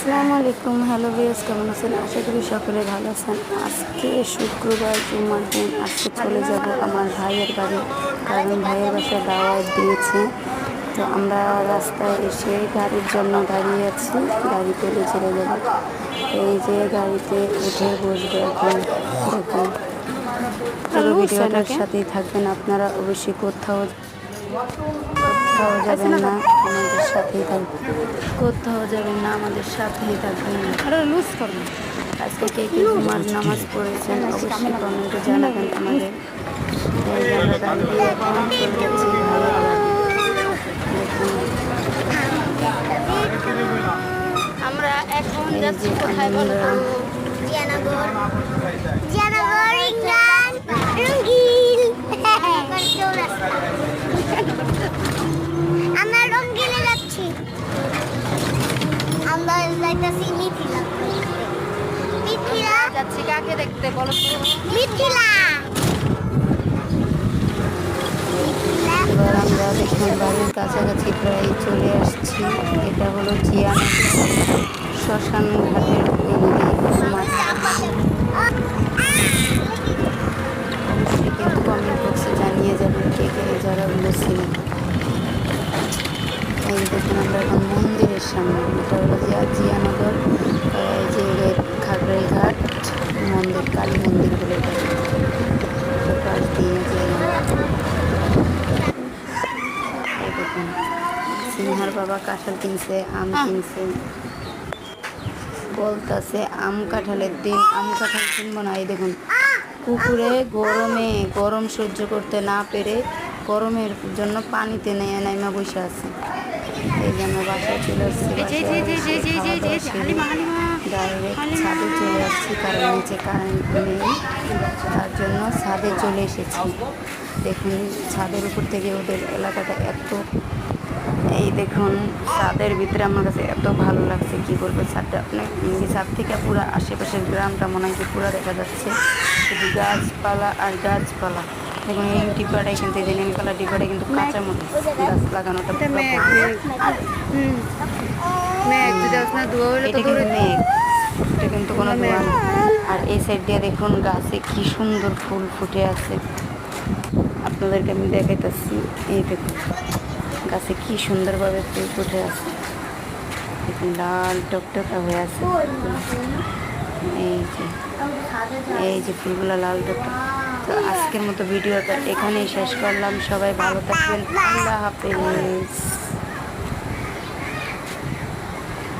আসসালামু আলাইকুম। Hello viewers, কেমন আছেন? আশা করি সকলে ভালো আছেন। আজকে শুক্রবার, জুম্মার দিন। আজকে চলে যাব আমার ভাইয়ের বাড়ি, কারণ ভাইয়ের বাসায় দাওয়াত দিয়েছে। তো আমরা রাস্তায় এসে গাড়ির জন্য দাঁড়িয়ে আছি, গাড়ি পেলে চলে যাব। এই যে গাড়িতে উঠে বসবো এখন। দেখুন, পুরো ভিডিওটার সাথেই থাকবেন আপনারা। অবশ্যই কোথাও যাবেন না, আমাদের সাথেই থাকবেন। কোথাও যাবেন না, আমাদের সাথেই থাকবেন। লুজ করবেন। আজকে কে কে জুমার নামাজ পড়েছেন অবশ্যই কমেন্টে জানাবেন আমাদের। এই আমরা গাড়ি দিয়ে এখন চলে যাচ্ছি ভাইয়ের বাড়ি। আমরা এখন যাচ্ছি কোথায় বলো তো? জিয়ানগর। আমরা রঙ্গিলে যাচ্ছি। আমরা যাইতাছি মিথিলা যাচ্ছি কাকে দেখতে বলো তো? মিথিলা। এবার আমরা দেখুন বাড়ির কাছাকাছি প্রায় চলে আসছি। এটা হলো জিয়ানগর শ্মশান ঘাটের মাঠ। অবশ্যই কিন্তু কমেন্ট বক্সে জানিয়ে যাবেন কে কে যারা বলেছিলেন। এই দেখুন আমরা এখন মন্দিরের সামনে। এটা হলো জিয়ানগর, এই যে খাগড়াইঘাট মন্দির, কালী মন্দির বলে পাশ দিয়ে যে দেখুন সিনহার বাবা কাঁঠাল কিনছে, আম কিনছে। বলতেছে আম কাঁঠালের দিন, আম কাঁঠাল কিনবো না। এই দেখুন পুকুরে গরম সহ্য করতে না পেরে গরমের জন্য পানিতে নেমে বসে আছে। এই জন্য বাসায় চলে আসছি, ডাইরেক্ট ছাদে চলে আসছি, কারণ নিচে কারেন্ট নেই, তার জন্য ছাদে চলে এসেছি। দেখুন ছাদের উপর থেকে ওদের এলাকাটা এত, এই দেখুন ছাদের ভিতরে আমার কাছে এত ভালো লাগছে, কি বলবো। ছাদটা আপনার ছাদ থেকে পুরো আশেপাশের গ্রামটা মনে হয় কি পুরো দেখা যাচ্ছে, শুধু গাছপালা আর গাছপালা। দেখুন এই ডিব্বাটা কিন্তু, এই নীল কালার ডিব্বাটা কিন্তু কাঁচা মতো গাছ লাগানোটা এটা কিন্তু কোনো ধোয়া না। আর এই সাইড দিয়ে দেখুন গাছে কি সুন্দর ফুল ফুটে আছে, আপনাদেরকে আমি দেখাইতেছি। এই দেখুন গাছে কি সুন্দরভাবে ফুল ফুটে আছে, দেখুন লাল টকটকা হয়ে আছে। এই যে ফুলগুলো লাল টকটক। তো আজকের মতো ভিডিওটা এখানেই শেষ করলাম। সবাই ভালো থাকবেন, আল্লাহ হাফেজ।